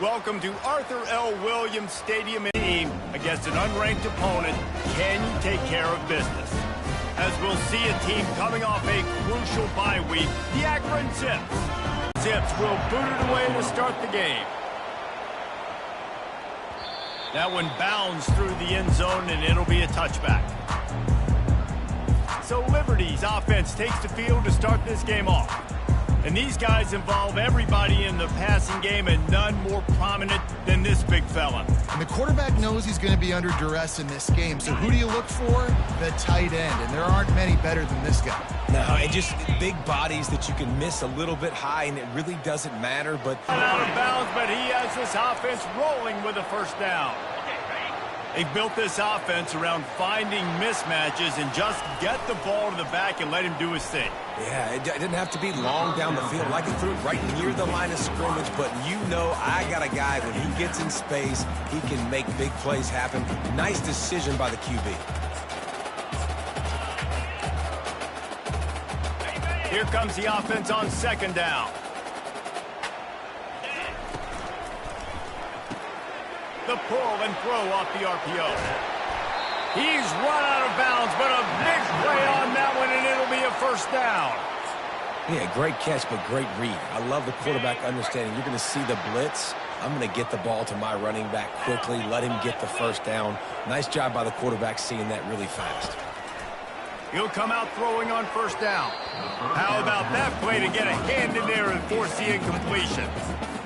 Welcome to Arthur L. Williams Stadium team against an unranked opponent. Can you take care of business? As we'll see a team coming off a crucial bye week, the Akron Zips. Zips will boot it away to start the game. That one bounds through the end zone, and it'll be a touchback. So Liberty's offense takes the field to start this game off. And these guys involve everybody in the passing game, and none more prominent than this big fella. And the quarterback knows he's going to be under duress in this game. So who do you look for? The tight end. And there aren't many better than this guy. No, and just big bodies that you can miss a little bit high, and it really doesn't matter. But out of bounds, but he has this offense rolling with a first down. They've built this offense around finding mismatches and just get the ball to the back and let him do his thing. Yeah, it didn't have to be long down the field. I can throw it right near the line of scrimmage, but you know I got a guy, when he gets in space, he can make big plays happen. Nice decision by the QB. Here comes the offense on second down. The pull and throw off the RPO. He's run out of bounds, but a big play on that one, and it'll be a first down. Yeah, great catch, but great read. I love the quarterback understanding. You're going to see the blitz. I'm going to get the ball to my running back quickly, let him get the first down. Nice job by the quarterback seeing that really fast. He'll come out throwing on first down. How about that play to get a hand in there and force the incompletion?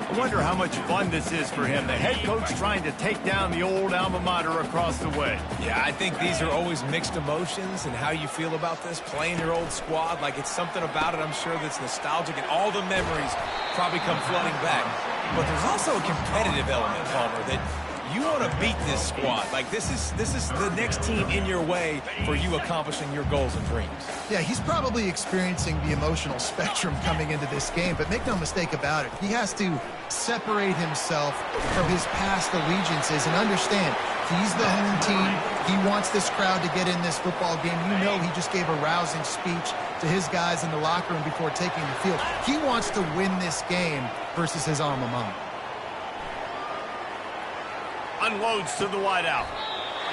I wonder how much fun this is for him. The head coach trying to take down the old alma mater across the way. Yeah, I think these are always mixed emotions, and how you feel about this, playing your old squad. Like, it's something about it, I'm sure, that's nostalgic, and all the memories probably come flooding back. But there's also a competitive element, Palmer, that you want to beat this squad. Like, this is the next team in your way for you accomplishing your goals and dreams. Yeah, he's probably experiencing the emotional spectrum coming into this game, but make no mistake about it. He has to separate himself from his past allegiances and understand he's the home team. He wants this crowd to get in this football game. You know, he just gave a rousing speech to his guys in the locker room before taking the field. He wants to win this game versus his alma mater. Unloads to the wideout.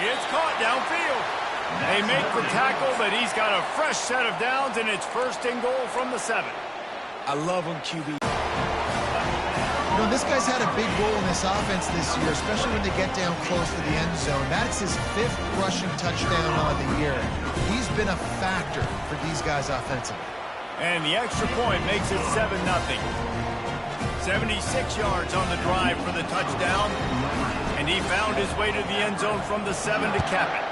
It's caught downfield. They make the tackle, but he's got a fresh set of downs, and it's first and goal from the 7. I love him, QB. You know, this guy's had a big role in this offense this year, especially when they get down close to the end zone. That's his 5th rushing touchdown on the year. He's been a factor for these guys offensively. And the extra point makes it 7-0. 76 yards on the drive for the touchdown. And he found his way to the end zone from the 7 to cap it.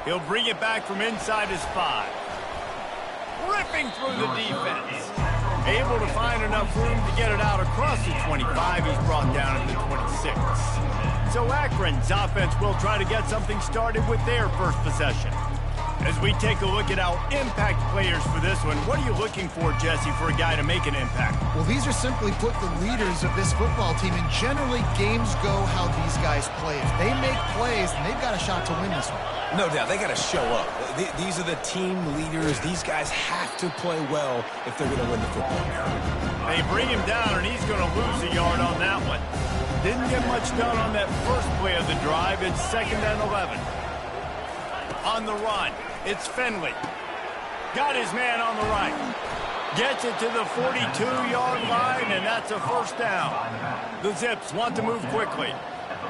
He'll bring it back from inside his 5. Ripping through the defense. Able to find enough room to get it out across the 25. He's brought down at the 26. So Akron's offense will try to get something started with their first possession. As we take a look at our impact players for this one, what are you looking for, Jesse, for a guy to make an impact? Well, these are simply put the leaders of this football team, and generally games go how these guys play. If they make plays, then they've got a shot to win this one. No doubt, they got to show up. These are the team leaders. These guys have to play well if they're going to win the football game. They bring him down, and he's going to lose a yard on that one. Didn't get much done on that first play of the drive. It's 2nd and 11. On the run, it's Finley. Got his man on the right. Gets it to the 42-yard line, and that's a first down. The Zips want to move quickly.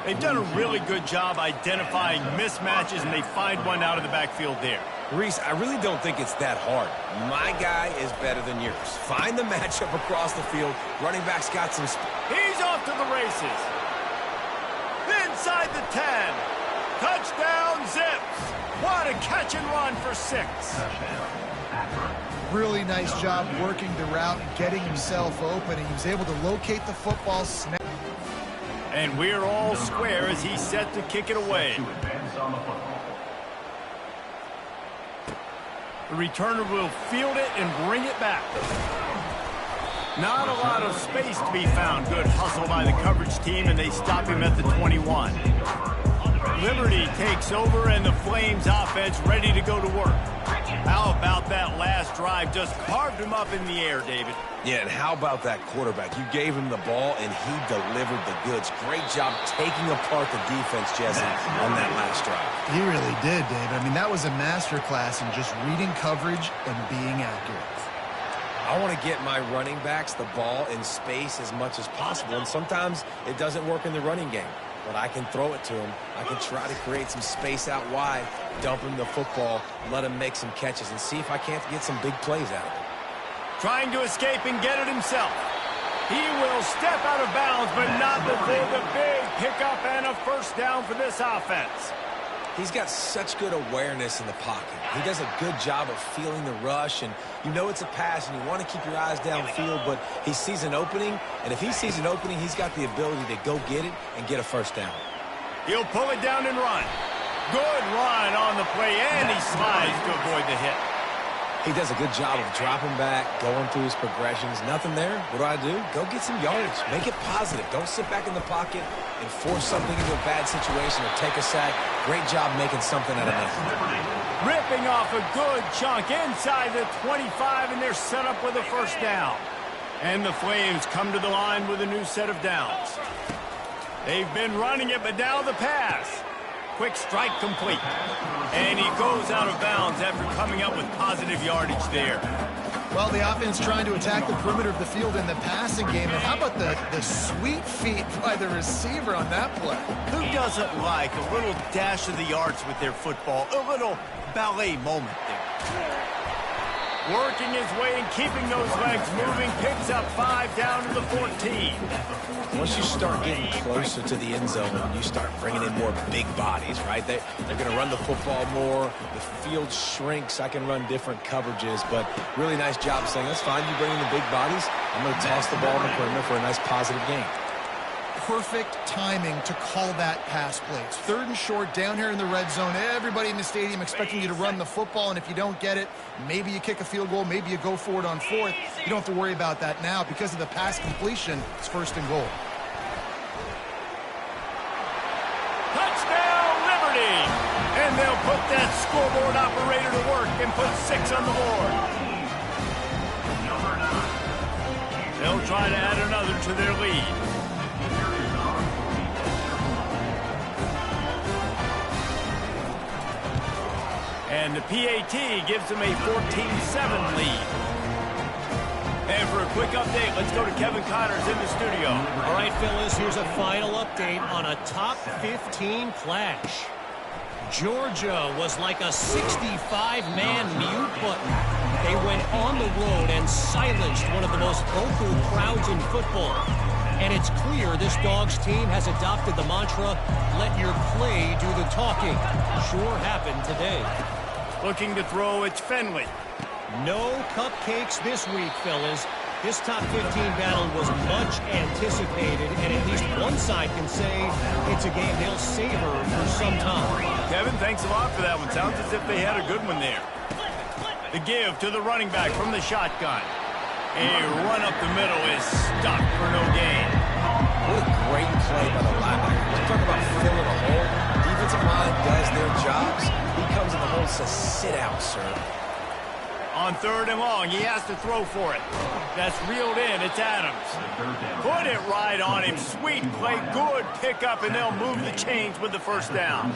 They've done a really good job identifying mismatches, and they find one out of the backfield there. Reese, I really don't think it's that hard. My guy is better than yours. Find the matchup across the field. Running back's got some... He's off to the races. Inside the 10. Touchdown, Zips. What a catch and run for 6. Really nice job working the route and getting himself open, and he was able to locate the football, snap. And we're all square as he's set to kick it away. The returner will field it and bring it back. Not a lot of space to be found. Good hustle by the coverage team, and they stop him at the 21. Liberty takes over and the Flames offense ready to go to work. How about that last drive? Just carved him up in the air, David. Yeah, and how about that quarterback? You gave him the ball, and he delivered the goods. Great job taking apart the defense, Jesse, on that last drive. He really did, David. I mean, that was a masterclass in just reading coverage and being accurate. I want to get my running backs the ball in space as much as possible, and sometimes it doesn't work in the running game. But I can throw it to him. I can try to create some space out wide, dump him the football, let him make some catches, and see if I can't get some big plays out of it. Trying to escape and get it himself. He will step out of bounds, but not before the big pickup and a first down for this offense. He's got such good awareness in the pocket. He does a good job of feeling the rush, and you know it's a pass, and you want to keep your eyes downfield, but he sees an opening, and if he sees an opening, he's got the ability to go get it and get a first down. He'll pull it down and run. Good run on the play, and he slides to avoid the hit. He does a good job of dropping back, going through his progressions. Nothing there. What do? Go get some yardage. Make it positive. Don't sit back in the pocket and force something into a bad situation or take a sack. Great job making something out of nothing. Ripping off a good chunk inside the 25, and they're set up with a first down. And the Flames come to the line with a new set of downs. They've been running it, but now the pass. Quick strike complete. And he goes out of bounds after coming up with positive yardage there. Well, the offense trying to attack the perimeter of the field in the passing game. And how about the sweet feet by the receiver on that play? Who doesn't like a little dash of the arts with their football? A little ballet moment there. Working his way and keeping those legs moving. Picks up 5 down to the 14. Once you start getting closer to the end zone, you start bringing in more big bodies, right? They're going to run the football more. The field shrinks. I can run different coverages, but really nice job saying, that's fine. You bring in the big bodies. I'm going to toss the ball in the perimeter for a nice positive gain. Perfect timing to call that pass play. It's 3rd and short down here in the red zone. Everybody in the stadium expecting you to run the football, and if you don't get it, maybe you kick a field goal, maybe you go for it on 4th. You don't have to worry about that now. Because of the pass completion, it's 1st and goal. Touchdown, Liberty! And they'll put that scoreboard operator to work and put 6 on the board. They'll try to add another to their lead. And the PAT gives them a 14-7 lead. And for a quick update, let's go to Kevin Connors in the studio. All right, fellas, here's a final update on a top 15 clash. Georgia was like a 65-man mute button. They went on the road and silenced one of the most vocal crowds in football. And it's clear this Dogs team has adopted the mantra, let your play do the talking. Sure happened today. Looking to throw, it's Finley. No cupcakes this week, fellas. This top 15 battle was much anticipated, and at least one side can say it's a game they'll savor for some time. Kevin, thanks a lot for that one. Sounds as if they had a good one there. The give to the running back from the shotgun. A run up the middle is stopped for no gain. What a great play by the linebacker. You talk about filling a hole. Defensive line does their jobs. He comes in the hole and says, sit out, sir. On 3rd and long, he has to throw for it. That's reeled in. It's Adams. Put it right on him. Sweet play. Good pickup, and they'll move the chains with the first down.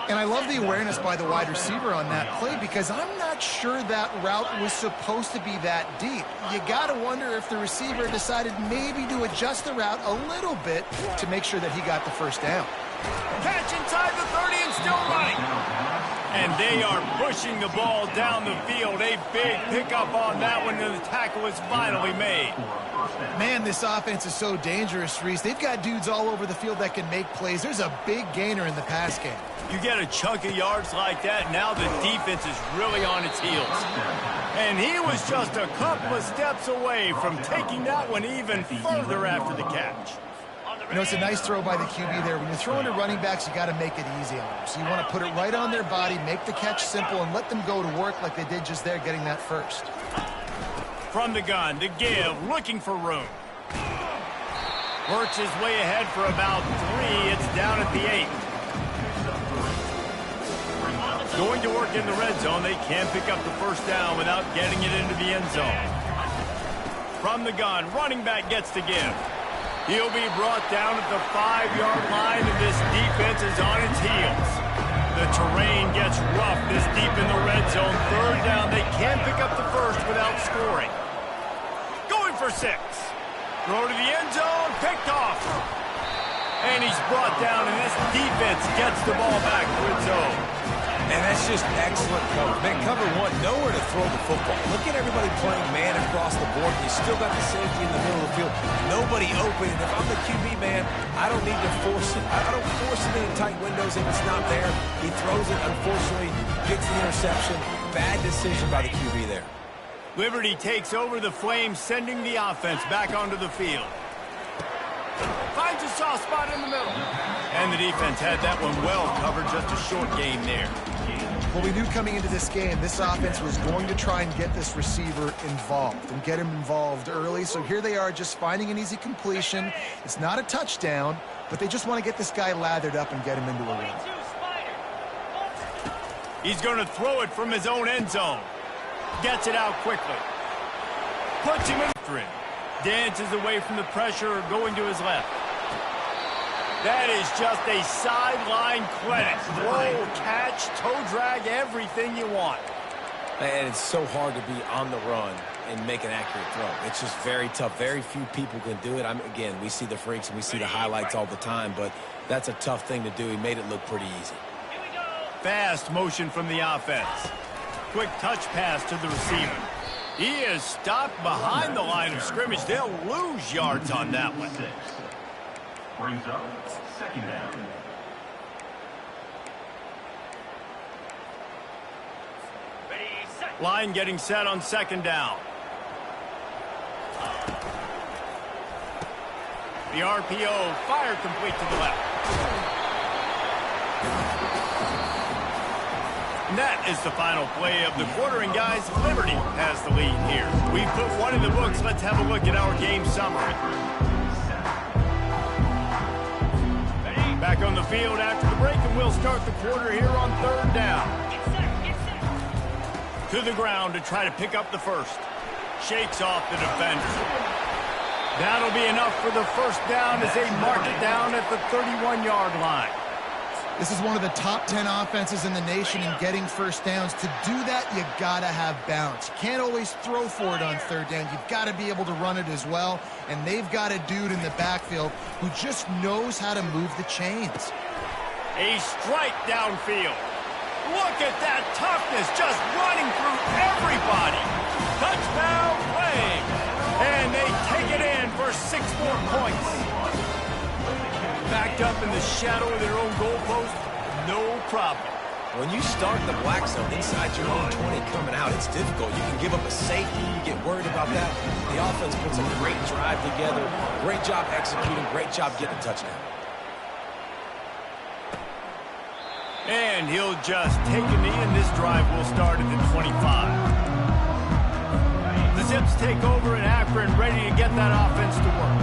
And I love the awareness by the wide receiver on that play because I'm not sure that route was supposed to be that deep. You got to wonder if the receiver decided maybe to adjust the route a little bit to make sure that he got the first down. Catch inside the 30 and still running. And they are pushing the ball down the field. A big pickup on that one, and the tackle is finally made. Man, this offense is so dangerous, Reese. They've got dudes all over the field that can make plays. There's a big gainer in the pass game. You get a chunk of yards like that, now the defense is really on its heels. And he was just a couple of steps away from taking that one even further after the catch. You know, it's a nice throw by the QB there. When you're throwing to running backs, you got to make it easy on them. So you want to put it right on their body, make the catch simple, and let them go to work like they did just there, getting that first. From the gun, to give, looking for room. Works his way ahead for about 3. It's down at the 8. Going to work in the red zone, they can't pick up the first down without getting it into the end zone. From the gun, running back gets to give. He'll be brought down at the 5-yard line, and this defense is on its heels. The terrain gets rough this deep in the red zone. Third down, they can't pick up the first without scoring. Going for 6. Throw to the end zone, picked off. And he's brought down, and this defense gets the ball back to its own. And that's just excellent coverage. Man, cover one, nowhere to throw the football. Look at everybody playing man across the board. You still got the safety in the middle of the field. Nobody open. And if I'm the QB, man, I don't need to force it. I don't force it in tight windows if it's not there. He throws it, unfortunately, gets the interception. Bad decision by the QB there. Liberty takes over the Flames, sending the offense back onto the field. Finds a soft spot in the middle. And the defense had that one well covered, just a short gain there. Well, we knew coming into this game, this offense was going to try and get this receiver involved and get him involved early. So here they are just finding an easy completion. It's not a touchdown, but they just want to get this guy lathered up and get him into a run. He's going to throw it from his own end zone. Gets it out quickly. Puts him in for him. Dances away from the pressure, going to his left. That is just a sideline credit. Throw, catch, toe drag, everything you want. And it's so hard to be on the run and make an accurate throw. It's just very tough. Very few people can do it. Again, we see the freaks and we see the highlights all the time, but that's a tough thing to do. He made it look pretty easy. Fast motion from the offense. Quick touch pass to the receiver. He is stopped behind the line of scrimmage. They'll lose yards on that one. Brings up second down. Line getting set on second down. The RPO, fire complete to the left. And that is the final play of the quarter, and guys, Liberty has the lead here. We put one in the books. Let's have a look at our game summary. Back on the field after the break, and we'll start the quarter here on third down. To the ground to try to pick up the first. Shakes off the defender. That'll be enough for the first down as they mark it down at the 31-yard line. This is one of the top 10 offenses in the nation in getting first downs. To do that, you got to have balance. You can't always throw for it on third down. You've got to be able to run it as well. And they've got a dude in the backfield who just knows how to move the chains. A strike downfield. Look at that toughness, just running through everybody. Touchdown Flames. And they take it in for 6 more points. Backed up in the shadow of their own goalpost, no problem. When you start the black zone inside your own 20 coming out, it's difficult. You can give up a safety, you get worried about that. The offense puts a great drive together. Great job executing, great job getting a touchdown. And he'll just take a knee, and this drive will start at the 25. The Zips take over in Akron, ready to get that offense to work.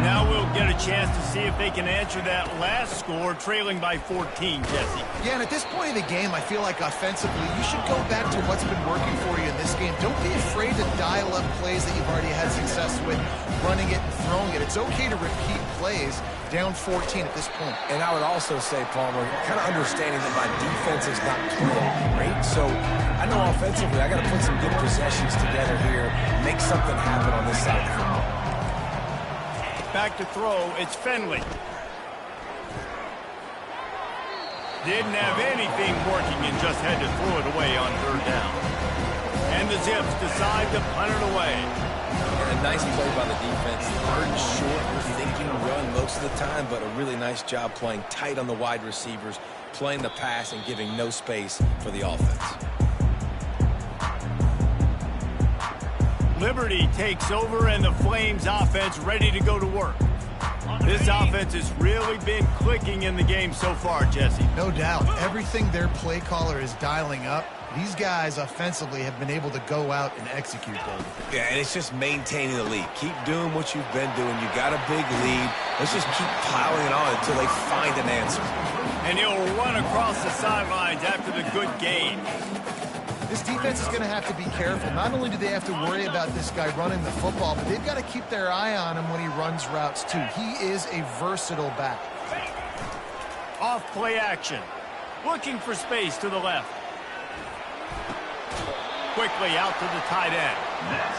Now we'll get a chance to see if they can answer that last score, trailing by 14, Jesse. Yeah, and at this point of the game, I feel like offensively, you should go back to what's been working for you in this game. Don't be afraid to dial up plays that you've already had success with, running it and throwing it. It's okay to repeat plays down 14 at this point. And I would also say, Palmer, kind of understanding that my defense is not playing great. So I know offensively I got to put some good possessions together here, make something happen on this side of the football. Back to throw, it's Finley. Didn't have anything working and just had to throw it away on third down. And the Zips decide to punt it away. And a nice play by the defense. Third and short, we're thinking run most of the time, but a really nice job playing tight on the wide receivers, playing the pass and giving no space for the offense. Liberty takes over, and the Flames offense ready to go to work. This offense has really been clicking in the game so far, Jesse. No doubt. Everything their play caller is dialing up These guys offensively have been able to go out and execute, David. Yeah, and it's just maintaining the lead. Keep doing what you've been doing. You got a big lead. Let's just keep piling it on until they find an answer. And he'll run across the sidelines after the good gain. This defense is going to have to be careful. Not only do they have to worry about this guy running the football, but they've got to keep their eye on him when he runs routes, too. He is a versatile back. Off play action. Looking for space to the left. Quickly out to the tight end.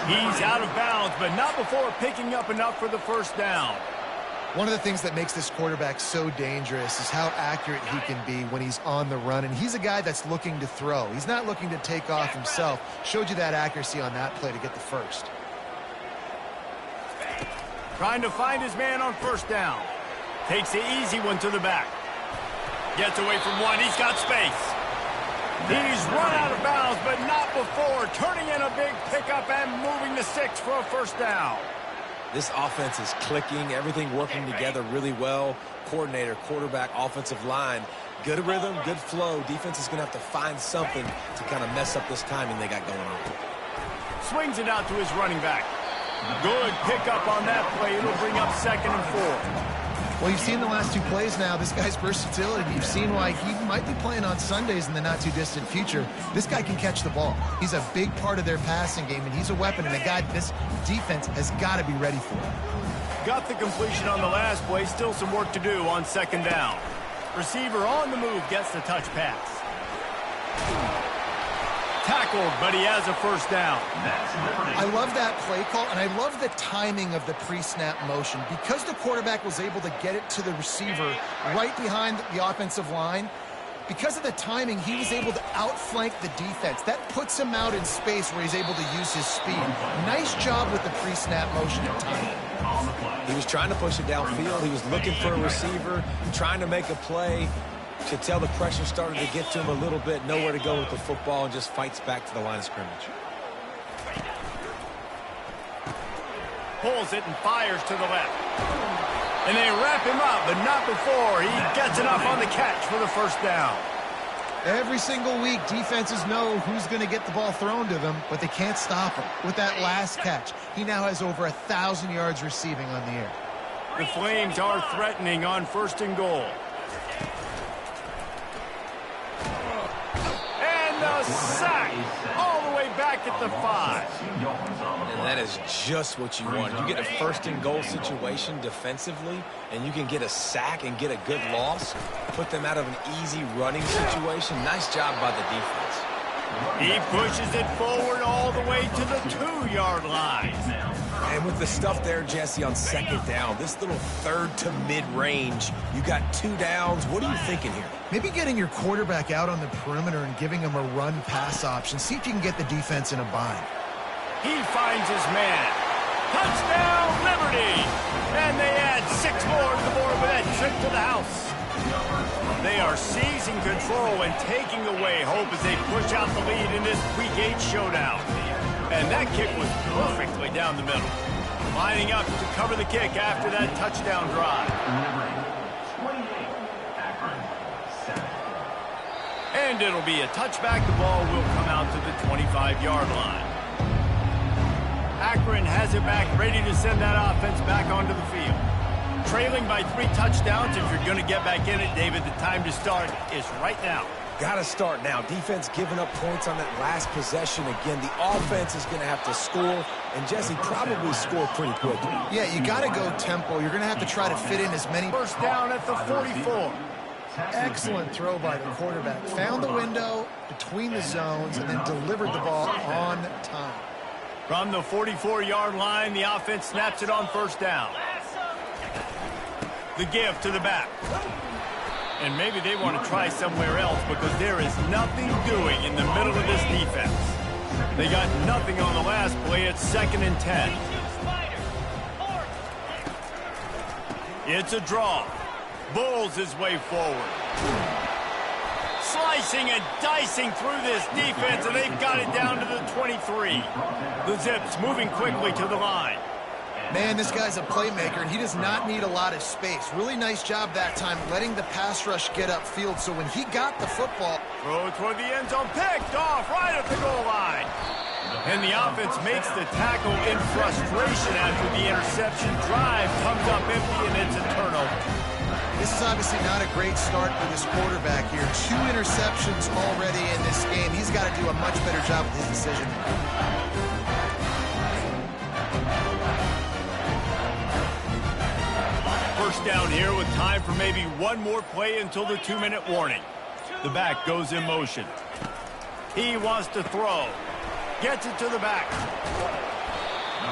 He's out of bounds, but not before picking up enough for the first down. One of the things that makes this quarterback so dangerous is how accurate he can be when he's on the run. And he's a guy that's looking to throw. He's not looking to take off himself. Showed you that accuracy on that play to get the first. Trying to find his man on first down. Takes the easy one to the back. Gets away from one. He's got space. He's run out of bounds, but not before turning in a big pickup and moving the 6 for a first down. This offense is clicking, everything working together really well. Coordinator, quarterback, offensive line, good rhythm, good flow. Defense is going to have to find something to kind of mess up this timing they got going on. Swings it out to his running back. Good pickup on that play. It'll bring up 2nd and 4. Well, you've seen the last 2 plays now. This guy's versatility. You've seen why he might be playing on Sundays in the not-too-distant future. This guy can catch the ball. He's a big part of their passing game, and he's a weapon, and a guy this defense has got to be ready for. Got the completion on the last play. Still some work to do on 2nd down. Receiver on the move gets the touch pass. Tackled, but he has a first down. I love that play call, and I love the timing of the pre-snap motion. Because the quarterback was able to get it to the receiver right behind the offensive line, because of the timing, he was able to outflank the defense. That puts him out in space where he's able to use his speed. Nice job with the pre-snap motion and timing. He was trying to push it downfield. He was looking for a receiver, trying to make a play. Could tell the pressure started to get to him a little bit. Nowhere to go with the football, and just fights back to the line of scrimmage. Pulls it and fires to the left. And they wrap him up, but not before he gets enough on the catch for the first down. Every single week, defenses know who's going to get the ball thrown to them, but they can't stop him. With that last catch, he now has over 1,000 yards receiving on the air. The Flames are threatening on 1st and goal. The sack all the way back at the 5. And that is just what you want. You get a 1st and goal situation defensively, and you can get a sack and get a good loss, put them out of an easy running situation. Nice job by the defense. He pushes it forward all the way to the 2-yard line. And with the stuff there, Jesse, on 2nd down, this little 3rd to mid-range, you got 2 downs. What are you thinking here? Maybe getting your quarterback out on the perimeter and giving him a run-pass option. See if you can get the defense in a bind. He finds his man. Touchdown, Liberty! And they add 6 more to the board with that trip to the house. They are seizing control and taking away hope as they push out the lead in this Week 8 showdown. And that kick was perfectly down the middle. Lining up to cover the kick after that touchdown drive. And it'll be a touchback. The ball will come out to the 25-yard line. Akron has it back, ready to send that offense back onto the field. Trailing by 3 touchdowns. If you're going to get back in it, David, the time to start is right now. Got to start now. Defense giving up points on that last possession. Again, the offense is going to have to score, and Jesse probably score pretty quickly. Yeah, you got to go tempo. You're going to have to try to fit in as many. First down at the 44. Excellent throw by the quarterback. Found the window between the zones and then delivered the ball on time. From the 44-yard line, the offense snaps it on first down. The give to the back. And maybe they want to try somewhere else because there is nothing doing in the middle of this defense. They got nothing on the last play. It's 2nd and 10. It's a draw. Bulls his way forward. Slicing and dicing through this defense, and they've got it down to the 23. The Zips moving quickly to the line. Man, this guy's a playmaker, and he does not need a lot of space. Really nice job that time letting the pass rush get upfield, so when he got the football... Throw toward the end zone, picked off right at the goal line. And the offense makes the tackle in frustration after the interception. Drive comes up empty, and it's a turnover. This is obviously not a great start for this quarterback here. 2 interceptions already in this game. He's got to do a much better job with his decision. First down here with time for maybe one more play until the 2-minute warning. The back goes in motion. He wants to throw. Gets it to the back.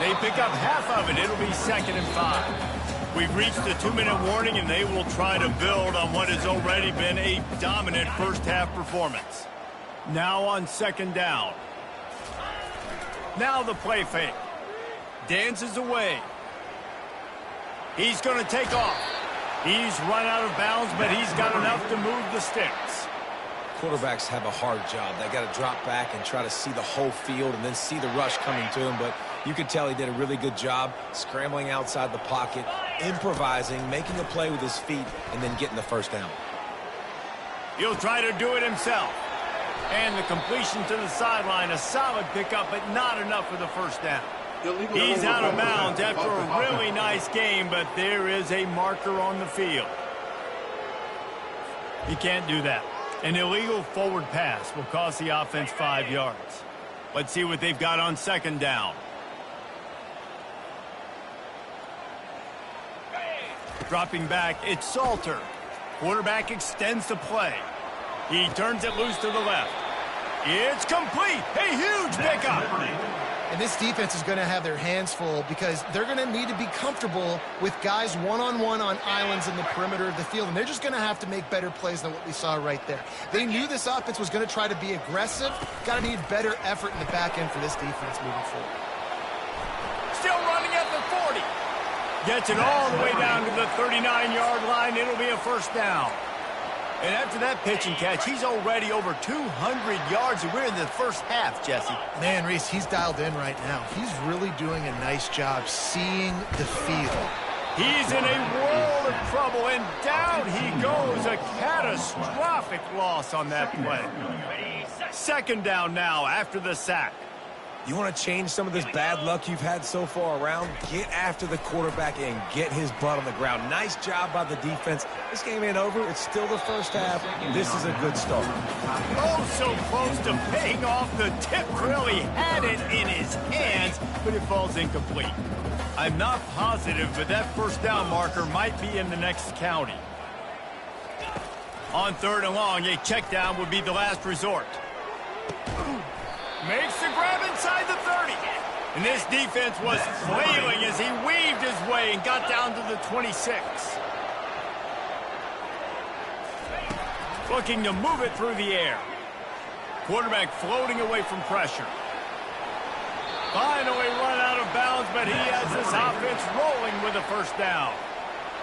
They pick up half of it. It'll be 2nd and 5. We've reached the 2-minute warning, and they will try to build on what has already been a dominant first-half performance. Now on 2nd down. Now the play fake. Dances away. He's going to take off. He's run out of bounds, but he's got enough to move the sticks. Quarterbacks have a hard job. They got to drop back and try to see the whole field and then see the rush coming to him. But you could tell he did a really good job scrambling outside the pocket, improvising, making a play with his feet, and then getting the first down. He'll try to do it himself. And the completion to the sideline, a solid pickup, but not enough for the first down. He's out of bounds after a really nice game, but there is a marker on the field. He can't do that. An illegal forward pass will cost the offense 5 yards. Let's see what they've got on 2nd down. Dropping back, it's Salter. Quarterback extends the play. He turns it loose to the left. It's complete. A huge pickup. And this defense is going to have their hands full because they're going to need to be comfortable with guys one-on-one on islands in the perimeter of the field. And they're just going to have to make better plays than what we saw right there. They knew this offense was going to try to be aggressive. Got to need better effort in the back end for this defense moving forward. Still running at the 40. Gets it all the way down to the 39-yard line. It'll be a first down. And after that pitch and catch, he's already over 200 yards, and we're in the first half, Jesse. Man, Reese, he's dialed in right now. He's really doing a nice job seeing the field. He's in a world of trouble, and down he goes. A catastrophic loss on that play. 2nd down now after the sack. You want to change some of this bad luck you've had so far around? Get after the quarterback and get his butt on the ground. Nice job by the defense. This game ain't over. It's still the first half. This is a good start. Oh, so close to paying off. The tip really had it in his hands, but it falls incomplete. I'm not positive, but that first down marker might be in the next county. On 3rd and long, a check down would be the last resort. Makes the grab inside the 30. And this defense was flailing as he weaved his way and got down to the 26. Looking to move it through the air. Quarterback floating away from pressure. Finally run out of bounds, but he has this offense rolling with a first down.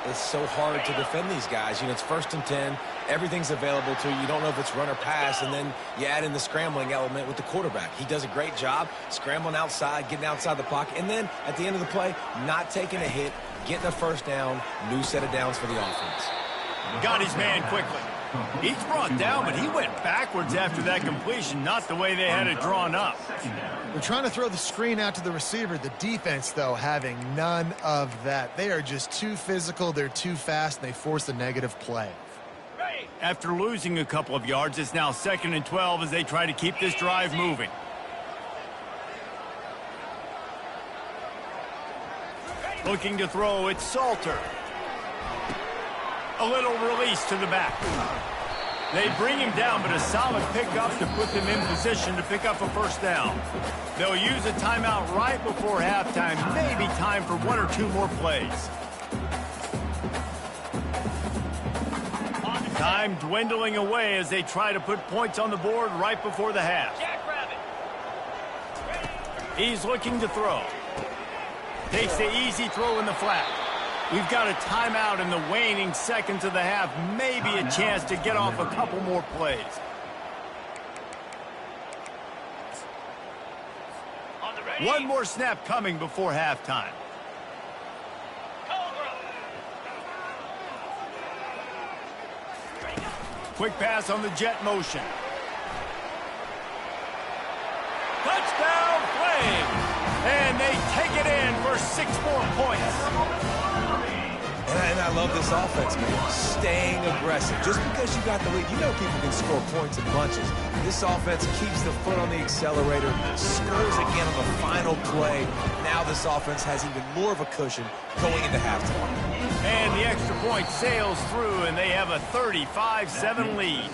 It's so hard to defend these guys. You know, it's 1st and 10. Everything's available to you. You don't know if it's run or pass, and then you add in the scrambling element with the quarterback. He does a great job scrambling outside, getting outside the pocket, and then at the end of the play, not taking a hit, getting a first down, new set of downs for the offense. Got his man quickly. He's brought down, but he went backwards after that completion, not the way they had it drawn up. They're trying to throw the screen out to the receiver. The defense, though, having none of that. They are just too physical, they're too fast, and they force a negative play. After losing a couple of yards, it's now 2nd and 12 as they try to keep this drive moving. Looking to throw, it's Salter. A little release to the back. They bring him down, but a solid pickup to put them in position to pick up a first down. They'll use a timeout right before halftime, maybe time for 1 or 2 more plays. Time dwindling away as they try to put points on the board right before the half. He's looking to throw. Takes the easy throw in the flat. We've got a timeout in the waning seconds of the half. Maybe a chance to get off a couple more plays. One more snap coming before halftime. Quick pass on the jet motion. Touchdown, Flames! And they take it in for 6 more points. And I love this offense, man. Staying aggressive. Just because you got the lead, you know people can score points in bunches. This offense keeps the foot on the accelerator, scores again on the final play. Now this offense has even more of a cushion going into halftime. And the extra point sails through, and they have a 35-7 lead.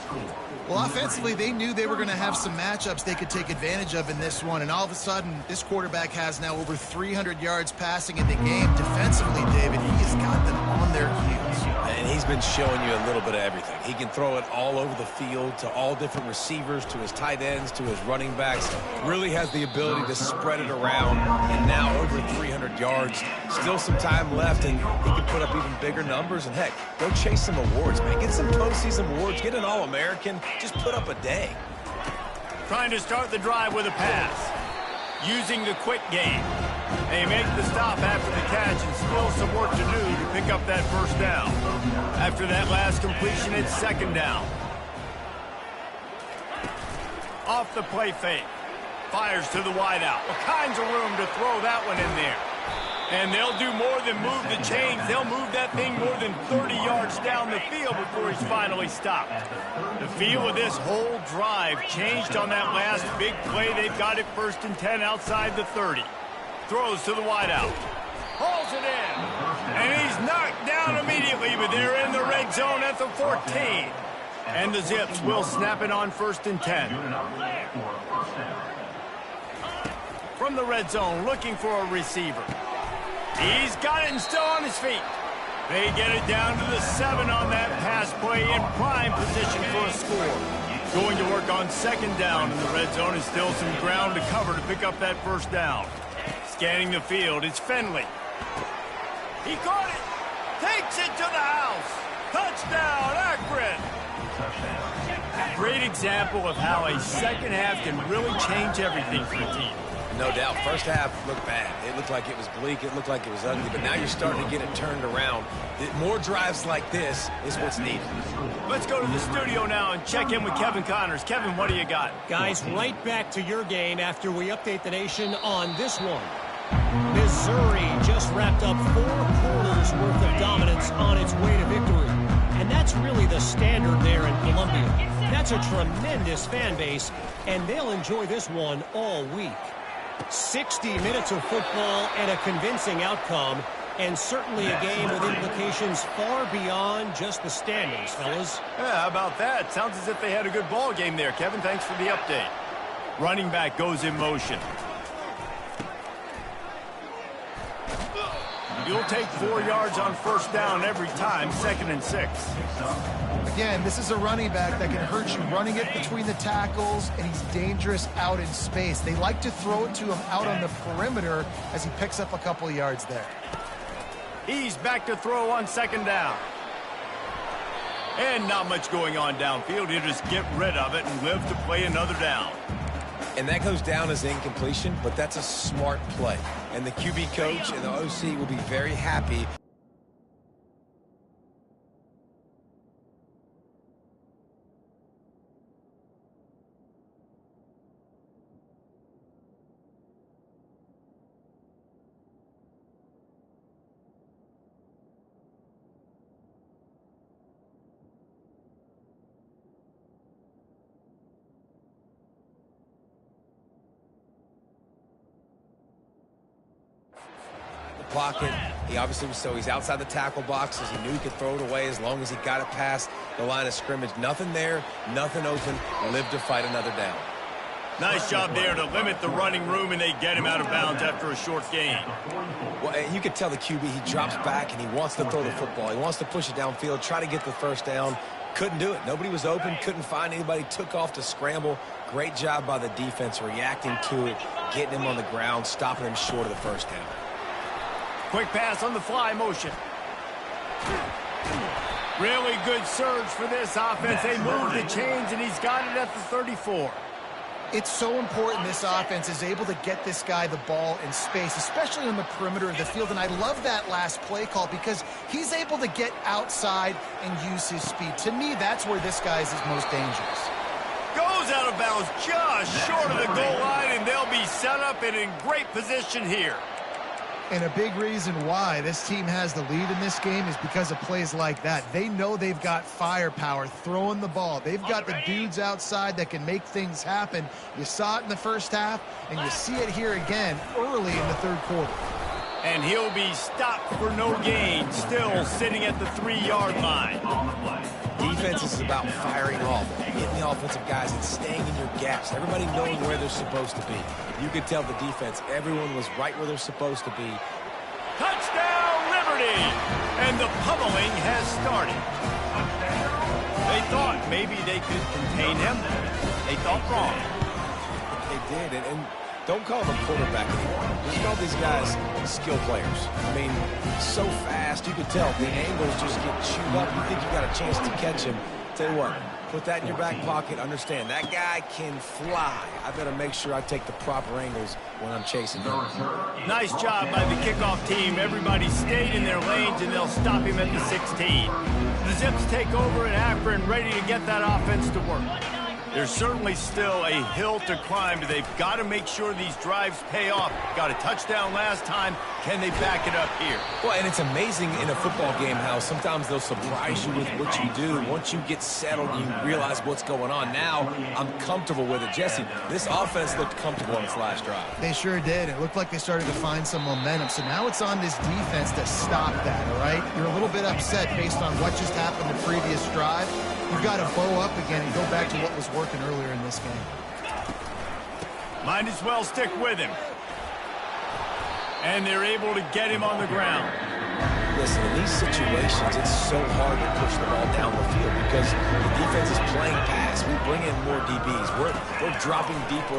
Well, offensively, they knew they were going to have some matchups they could take advantage of in this one, and all of a sudden, this quarterback has now over 300 yards passing in the game. Defensively, David, he has got them on their heels. And he's been showing you a little bit of everything. He can throw it all over the field to all different receivers, to his tight ends, to his running backs. Really has the ability to spread it around, and now over 300 yards. Still some time left, and he can put up even bigger numbers. And, heck, go chase some awards, man. Get some postseason awards. Get an All-American. Just put up a day. Trying to start the drive with a pass. Using the quick game. They make the stop after the catch and still some work to do to pick up that first down. After that last completion, it's second down. Off the play fake. Fires to the wideout. All kinds of room to throw that one in there. And they'll do more than move the chains. They'll move that thing more than 30 yards down the field before he's finally stopped. The feel of this whole drive changed on that last big play. They've got it 1st and 10 outside the 30. Throws to the wideout. Hauls it in. And he's knocked down immediately, but they're in the red zone at the 14. And the Zips will snap it on 1st and 10. From the red zone, looking for a receiver. He's got it and still on his feet. They get it down to the 7 on that pass play in prime position for a score. Going to work on second down in the red zone is still some ground to cover to pick up that first down. Scanning the field, it's Finley. He caught it. Takes it to the house. Touchdown, Akron. Great example of how a second half can really change everything for a team. No doubt. First half looked bad. It looked like it was bleak. It looked like it was ugly. But now you're starting to get it turned around. More drives like this is what's needed. Let's go to the studio now and check in with Kevin Connors. Kevin, what do you got? Guys, right back to your game after we update the nation on this one. Missouri just wrapped up 4 quarters worth of dominance on its way to victory. And that's really the standard there in Columbia. That's a tremendous fan base, and they'll enjoy this one all week. 60 minutes of football and a convincing outcome, and certainly a game with implications far beyond just the standings, fellas. Yeah, how about that? Sounds as if they had a good ball game there, Kevin. Thanks for the update. Running back goes in motion. You'll take 4 yards on first down every time, 2nd and 6. Again, this is a running back that can hurt you running it between the tackles, and he's dangerous out in space. They like to throw it to him out on the perimeter as he picks up a couple of yards there. He's back to throw on second down. And not much going on downfield. He'll just get rid of it and live to play another down. And that goes down as incompletion, but that's a smart play. And the QB coach and the OC will be very happy. Pocket. He obviously was he's outside the tackle boxes. He knew he could throw it away as long as he got it past the line of scrimmage. Nothing there, nothing open. Live to fight another down. Nice job there to limit the running room, and they get him out of bounds after a short gain. Well, you could tell the QB, he drops back and he wants to throw the football. He wants to push it downfield, try to get the first down. Couldn't do it. Nobody was open, couldn't find anybody, took off to scramble. Great job by the defense reacting to it, getting him on the ground, stopping him short of the first down. Quick pass on the fly motion. Really good surge for this offense. They move the chains, and he's got it at the 34. It's so important this offense is able to get this guy the ball in space, especially on the perimeter of the field. And I love that last play call because he's able to get outside and use his speed. To me, that's where this guy is his most dangerous. Goes out of bounds just short of the goal line, and they'll be set up and in great position here. And a big reason why this team has the lead in this game is because of plays like that. They know they've got firepower throwing the ball. They've got the dudes outside that can make things happen. You saw it in the first half, and you see it here again early in the third quarter. And he'll be stopped for no gain, still sitting at the 3-yard line. Defense is about firing off, hitting the offensive guys and staying in your gaps. Everybody knowing where they're supposed to be. You could tell the defense, everyone was right where they're supposed to be. Touchdown, Liberty! And the pummeling has started. They thought maybe they could contain him. They thought wrong. They did, and don't call him a quarterback anymore. Just call these guys skill players. I mean, so fast, you could tell the angles just get chewed up. You think you got a chance to catch him. Tell you what, put that in your back pocket. Understand, that guy can fly. I better make sure I take the proper angles when I'm chasing him. Nice job by the kickoff team. Everybody stayed in their lanes, and they'll stop him at the 16. The Zips take over in Akron, ready to get that offense to work. There's certainly still a hill to climb, but they've got to make sure these drives pay off. Got a touchdown last time. Can they back it up here? Well, and it's amazing in a football game how sometimes they'll surprise you with what you do. Once you get settled, you realize what's going on. Now, I'm comfortable with it. Jesse, this offense looked comfortable on this last drive. They sure did. It looked like they started to find some momentum. So now it's on this defense to stop that, all right? You're a little bit upset based on what just happened the previous drive. You've got to bow up again and go back to what was working earlier in this game. Might as well stick with him. And they're able to get him on the ground. Listen, in these situations, it's so hard to push the ball down the field because the defense is playing pass. We bring in more DBs. We're dropping deeper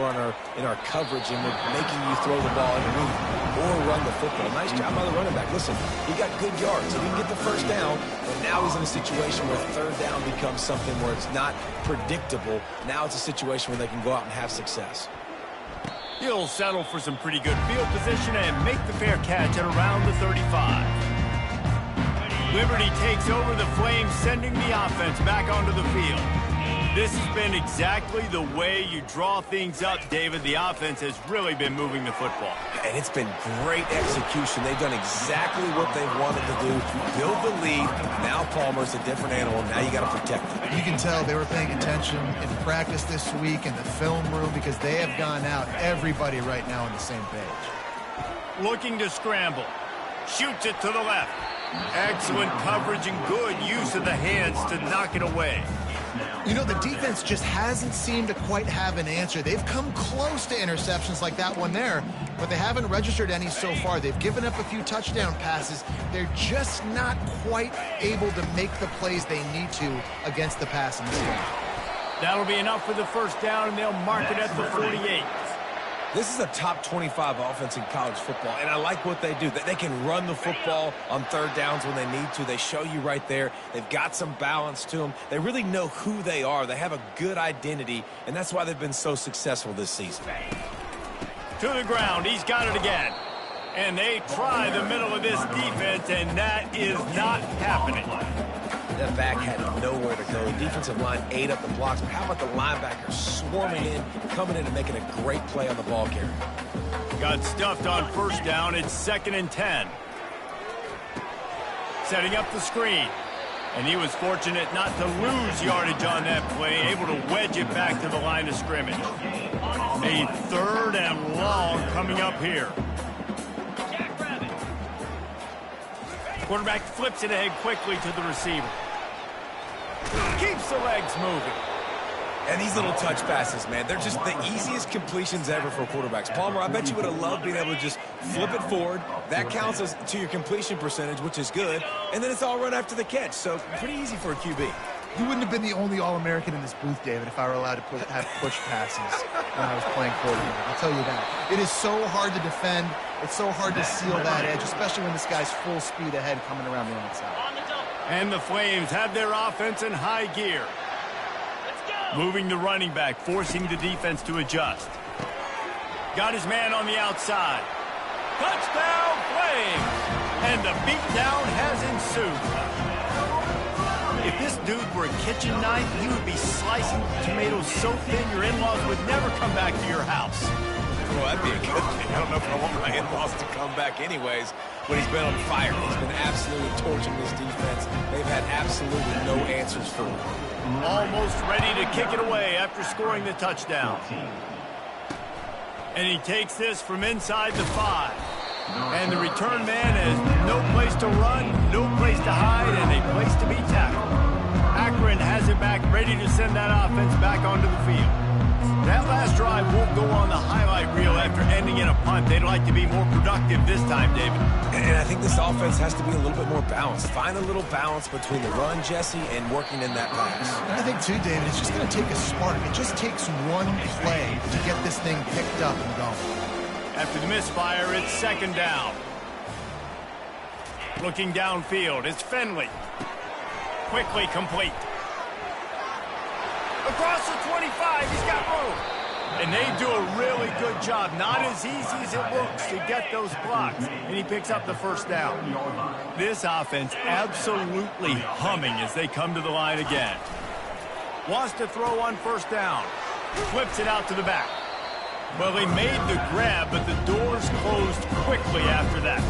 in our coverage, and we're making you throw the ball underneath or run the football. Nice job by the running back. Listen, he got good yards. He didn't get the first down, but now he's in a situation where third down becomes something where it's not predictable. Now it's a situation where they can go out and have success. He'll settle for some pretty good field position and make the fair catch at around the 35. Liberty takes over the Flames, sending the offense back onto the field. This has been exactly the way you draw things up, David. The offense has really been moving the football. And it's been great execution. They've done exactly what they've wanted to do. Build the lead. Now Palmer's a different animal. Now you got to protect him. You can tell they were paying attention in practice this week in the film room because they have gone out, everybody right now on the same page. Looking to scramble. Shoots it to the left. Excellent coverage and good use of the hands to knock it away. You know, the defense just hasn't seemed to quite have an answer. They've come close to interceptions like that one there, but they haven't registered any so far. They've given up a few touchdown passes. They're just not quite able to make the plays they need to against the pass in this game. That'll be enough for the first down, and they'll mark it at the 48. This is a top 25 offense in college football, and I like what they do. They can run the football on third downs when they need to. They show you right there. They've got some balance to them. They really know who they are. They have a good identity, and that's why they've been so successful this season. To the ground. He's got it again. And they try the middle of this defense, and that is not happening. That back had nowhere to go. The defensive line ate up the blocks. But how about the linebacker swarming in, coming in and making a great play on the ball carrier? Got stuffed on first down. It's 2nd and 10. Setting up the screen. And he was fortunate not to lose yardage on that play, able to wedge it back to the line of scrimmage. A 3rd and long coming up here. Quarterback flips it ahead quickly to the receiver. Keeps the legs moving. And these little touch passes, man, they're just the easiest completions ever for quarterbacks. Palmer, I bet you would have loved being able to just flip it forward. That counts as to your completion percentage, which is good. And then it's all run after the catch. So pretty easy for a QB. You wouldn't have been the only All-American in this booth, David, if I were allowed to have push passes when I was playing quarterback. I'll tell you that. It is so hard to defend. It's so hard to seal that edge, especially when this guy's full speed ahead coming around the outside. And the Flames have their offense in high gear. Moving the running back, forcing the defense to adjust. Got his man on the outside. Touchdown, Flames! And the beatdown has ensued. If this dude were a kitchen knife, he would be slicing tomatoes so thin your in-laws would never come back to your house. Well, that'd be a good thing. I don't know if I want my in-laws to come back anyways, but he's been on fire. He's been absolutely torching this defense. They've had absolutely no answers for him. Almost ready to kick it away after scoring the touchdown. And he takes this from inside the 5. And the return man has no place to run, no place to hide, and a place to be tackled. Akron has it back, ready to send that offense back onto the field. That last drive won't go on the highlight reel after ending in a punt. They'd like to be more productive this time, David. And I think this offense has to be a little bit more balanced. Find a little balance between the run, Jesse, and working in that pass. And I think, too, David, it's just going to take a spark. It just takes one play to get this thing picked up and going. After the misfire, it's second down. Looking downfield, it's Finley. Quickly complete. Across the 25, he's got room. And they do a really good job. Not as easy as it looks to get those blocks. And he picks up the first down. This offense absolutely humming as they come to the line again. Wants to throw on first down. Flips it out to the back. Well, he made the grab, but the doors closed quickly after that.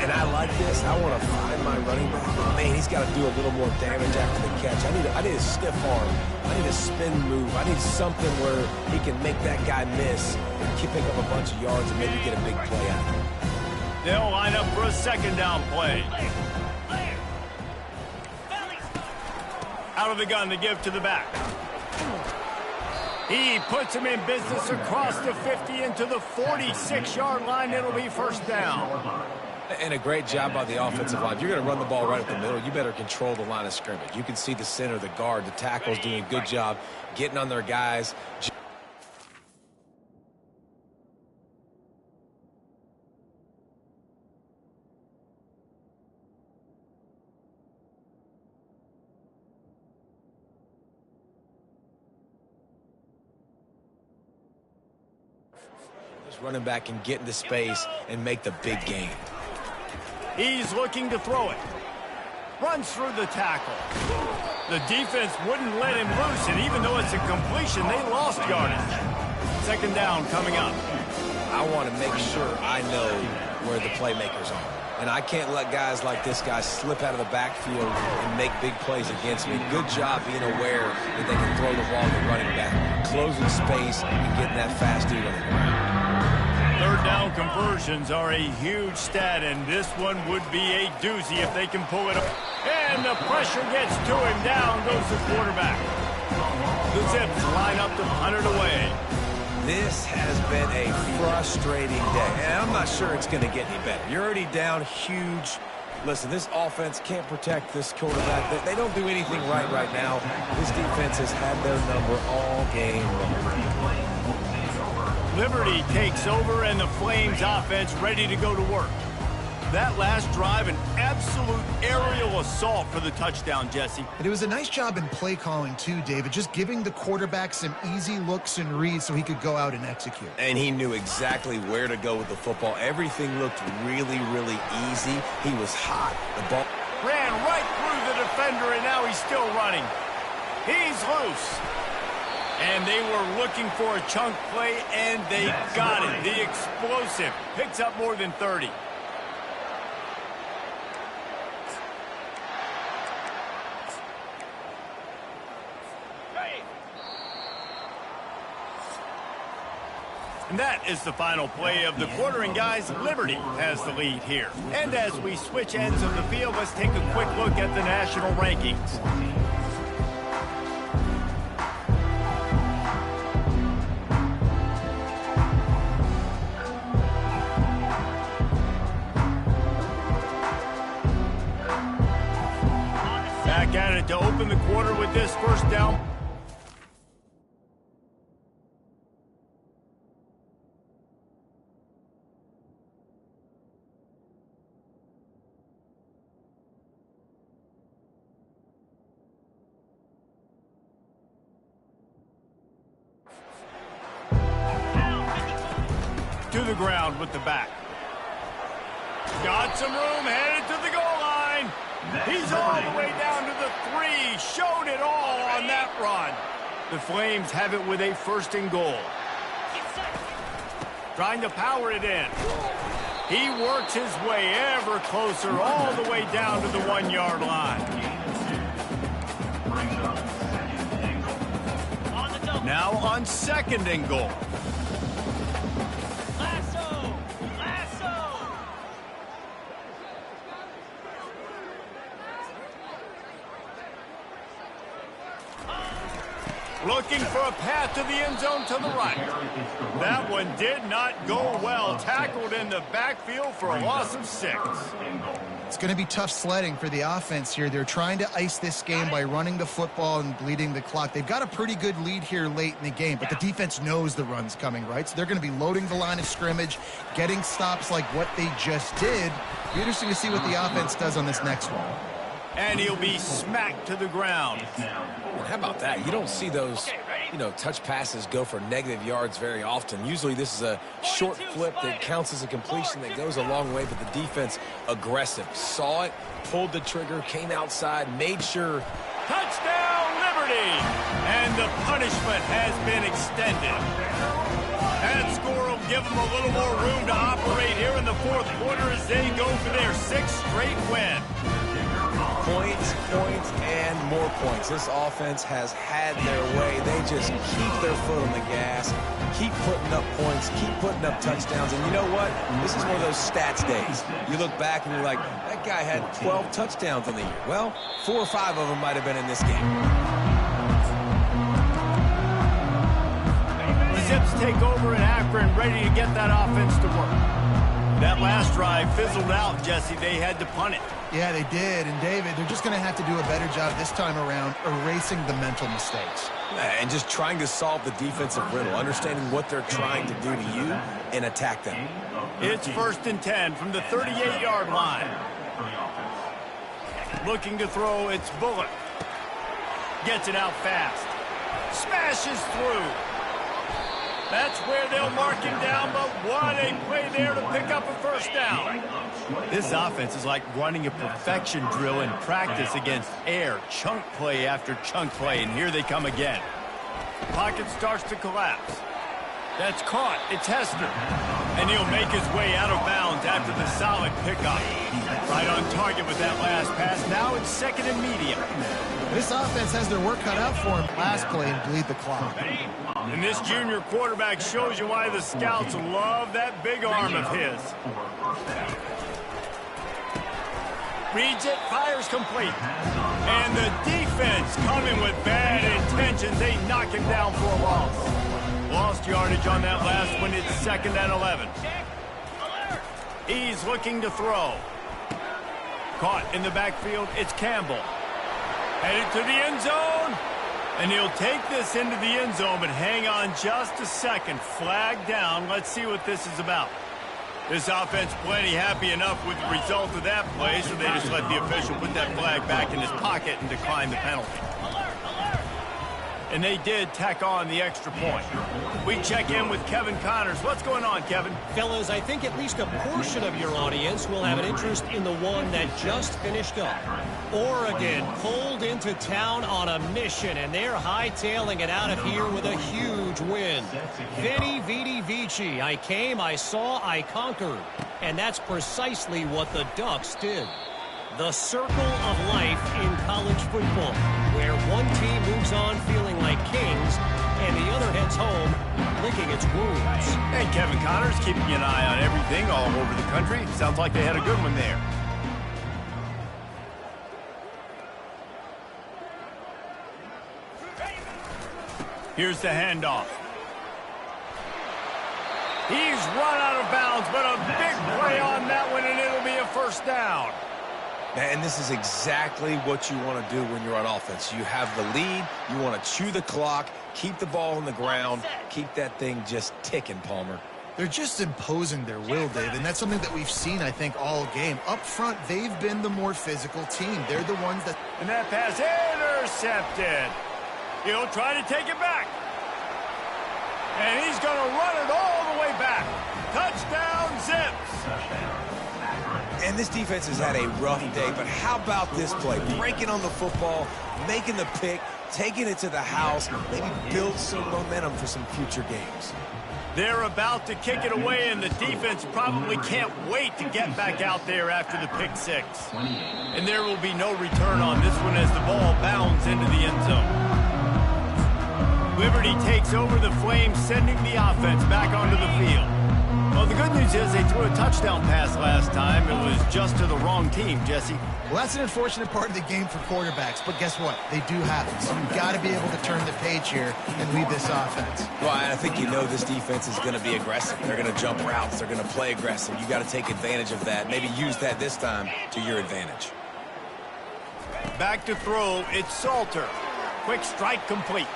And I like this. I want to find my running back. Man, he's got to do a little more damage after the catch. I need a stiff arm. I need a spin move. I need something where he can make that guy miss and pick up a bunch of yards and maybe get a big play out of it. They'll line up for a second down play. Out of the gun to give to the back. He puts him in business across the 50 into the 46-yard line. It'll be first down. And a great job by the offensive line. If you're going to run the ball right up the middle, you better control the line of scrimmage. You can see the center, the guard, the tackles doing a good job getting on their guys. Just running back and get into space and make the big game. He's looking to throw it. Runs through the tackle. The defense wouldn't let him loose, and even though it's a completion, they lost yardage. Second down coming up. I want to make sure I know where the playmakers are. And I can't let guys like this guy slip out of the backfield and make big plays against me. Good job being aware that they can throw the ball to the running back, closing space and getting that fast dude on the ground. Third down conversions are a huge stat, and this one would be a doozy if they can pull it up. And the pressure gets to him. Down goes the quarterback. The Zips line up to punt it away. This has been a frustrating day, and I'm not sure it's going to get any better. You're already down huge. Listen, this offense can't protect this quarterback. They don't do anything right now. This defense has had their number all game long. Liberty takes over, and the Flames offense ready to go to work. That last drive, an absolute aerial assault for the touchdown, Jesse. And it was a nice job in play calling, too, David, just giving the quarterback some easy looks and reads so he could go out and execute. And he knew exactly where to go with the football. Everything looked really, really easy. He was hot. The ball ran right through the defender, and now he's still running. He's loose. And they were looking for a chunk play, and they got it. The explosive picks up more than 30. And that is the final play of the quarter, and guys, Liberty has the lead here. And as we switch ends of the field, let's take a quick look at the national rankings. Back at it to open the quarter with this first down. the ground with the back. Got some room, headed to the goal line. He's all the way down to the 3. Showed it all on that run. The Flames have it with a first and goal. Trying to power it in. He works his way ever closer all the way down to the 1-yard line. Now on second and goal. Looking for a path to the end zone to the right. That one did not go well. Tackled in the backfield for a loss of 6. It's going to be tough sledding for the offense here. They're trying to ice this game by running the football and bleeding the clock. They've got a pretty good lead here late in the game, but the defense knows the run's coming, right? So they're going to be loading the line of scrimmage, getting stops like what they just did. Be interesting to see what the offense does on this next one. And he'll be smacked to the ground. How about that? You don't see those, touch passes go for negative yards very often. Usually this is a short flip that counts as a completion that goes a long way, but the defense aggressive. Saw it, pulled the trigger, came outside, made sure. Touchdown, Liberty! And the punishment has been extended. That score will give them a little more room to operate here in the fourth quarter as they go for their 6th straight win. Points, and more points. This offense has had their way. They just keep their foot on the gas, keep putting up points, keep putting up touchdowns. And you know what? This is one of those stats days. You look back and you're like, that guy had 12 touchdowns on the year. Well, 4 or 5 of them might have been in this game. The Zips take over in Akron, ready to get that offense to work. That last drive fizzled out, Jesse. They had to punt it. Yeah, they did. And, David, they're just going to have to do a better job this time around erasing the mental mistakes. And just trying to solve the defensive riddle, understanding what they're trying to do to you and attack them. It's 1st and 10 from the 38-yard line. Looking to throw, it's Bullock. Gets it out fast. Smashes through. That's where they'll mark him down, but what a play there to pick up a first down. This offense is like running a perfection drill in practice against air, chunk play after chunk play, and here they come again. Pocket starts to collapse. That's caught. It's Hester. And he'll make his way out of bounds after the solid pickup. Right on target with that last pass. Now it's 2nd and medium. This offense has their work cut out for him last play and bleed the clock. And this junior quarterback shows you why the scouts love that big arm of his. Reads it, fires complete. And the defense coming with bad intentions. They knock him down for a loss. Lost yardage on that last one. It's 2nd and 11. He's looking to throw. Caught in the backfield. It's Campbell. Headed to the end zone. And he'll take this into the end zone, but hang on just a second. Flag down. Let's see what this is about. This offense plenty happy enough with the result of that play, so they just let the official put that flag back in his pocket and decline the penalty. And they did tack on the extra point. We check in with Kevin Connors. What's going on, Kevin? Fellas, I think at least a portion of your audience will have an interest in the one that just finished up. Oregon pulled into town on a mission, and they're hightailing it out of here with a huge win. Veni, Vidi, Vici. I came, I saw, I conquered. And that's precisely what the Ducks did. The circle of life in college football, where one team moves on feeling like kings and the other heads home licking its wounds. And Kevin Connors keeping an eye on everything all over the country. Sounds like they had a good one there. Here's the handoff. He's run out of bounds, but a big play on that one, and it'll be a first down. And this is exactly what you want to do when you're on offense. You have the lead. You want to chew the clock, keep the ball on the ground, keep that thing just ticking, Palmer. They're just imposing their will, Dave, and that's something that we've seen, I think, all game. Up front, they've been the more physical team. They're the ones that... And that pass intercepted. He'll try to take it back. And he's going to run it all the way back. Touchdown, Zips. And this defense has had a rough day, but how about this play? Breaking on the football, making the pick, taking it to the house, maybe build some momentum for some future games. They're about to kick it away, and the defense probably can't wait to get back out there after the pick six. And there will be no return on this one as the ball bounds into the end zone. Liberty takes over the Flames, sending the offense back onto the field. Well, the good news is they threw a touchdown pass last time. It was just to the wrong team, Jesse. Well, that's an unfortunate part of the game for quarterbacks, but guess what? They do happen. So you've got to be able to turn the page here and lead this offense. Well, I think you know this defense is going to be aggressive. They're going to jump routes. They're going to play aggressive. You got to take advantage of that. Maybe use that this time to your advantage. Back to throw. It's Salter. Quick strike complete.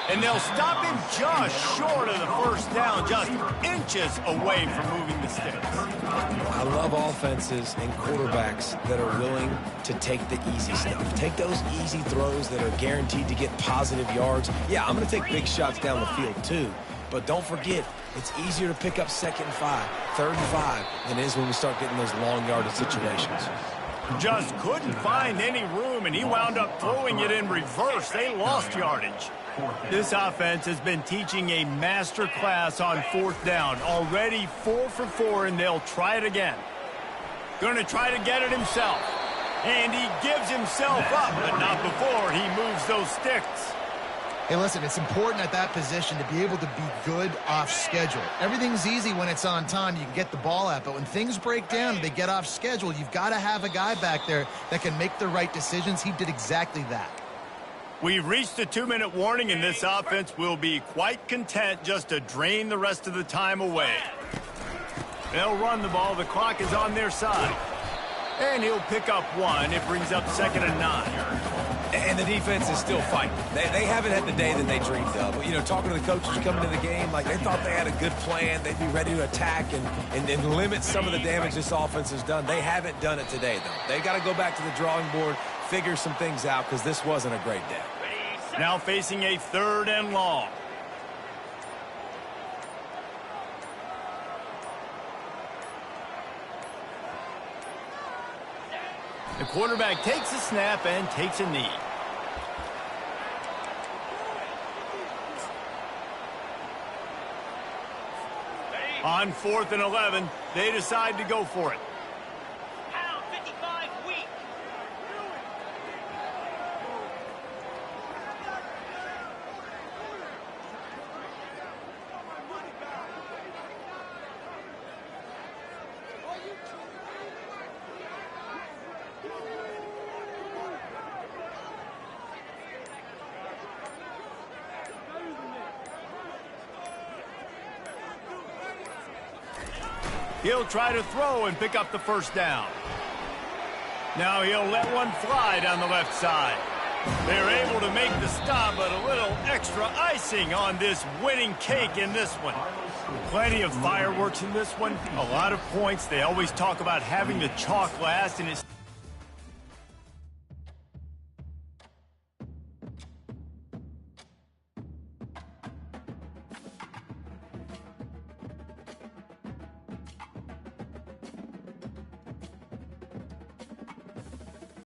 And they'll stop him just short of the first down, just inches away from moving the sticks. I love offenses and quarterbacks that are willing to take the easy stuff. Take those easy throws that are guaranteed to get positive yards. Yeah, I'm going to take big shots down the field too. But don't forget, it's easier to pick up 2nd and 5, 3rd and 5 than it is when we start getting those long yardage situations. Just couldn't find any room, and he wound up throwing it in reverse. They lost yardage. This offense has been teaching a master class on 4th down. Already 4 for 4, and they'll try it again. Going to try to get it himself. And he gives himself up, but not before he moves those sticks. Hey, listen, it's important at that position to be able to be good off schedule. Everything's easy when it's on time. You can get the ball out, but when things break down and they get off schedule, you've got to have a guy back there that can make the right decisions. He did exactly that. We've reached the 2-minute warning, and this offense will be quite content just to drain the rest of the time away. They'll run the ball. The clock is on their side. And he'll pick up 1. It brings up 2nd and 9. And the defense is still fighting. They haven't had the day that they dreamed of. You know, talking to the coaches coming to the game, like they thought they had a good plan. They'd be ready to attack and limit some of the damage this offense has done. They haven't done it today, though. They got to go back to the drawing board, figure some things out, because this wasn't a great day. Now facing a 3rd and long. The quarterback takes a snap and takes a knee. On 4th and 11, they decide to go for it. He'll try to throw and pick up the 1st down. Now he'll let one fly down the left side. They're able to make the stop, but a little extra icing on this winning cake in this one. Plenty of fireworks in this one, a lot of points. They always talk about having the chalk last, and it's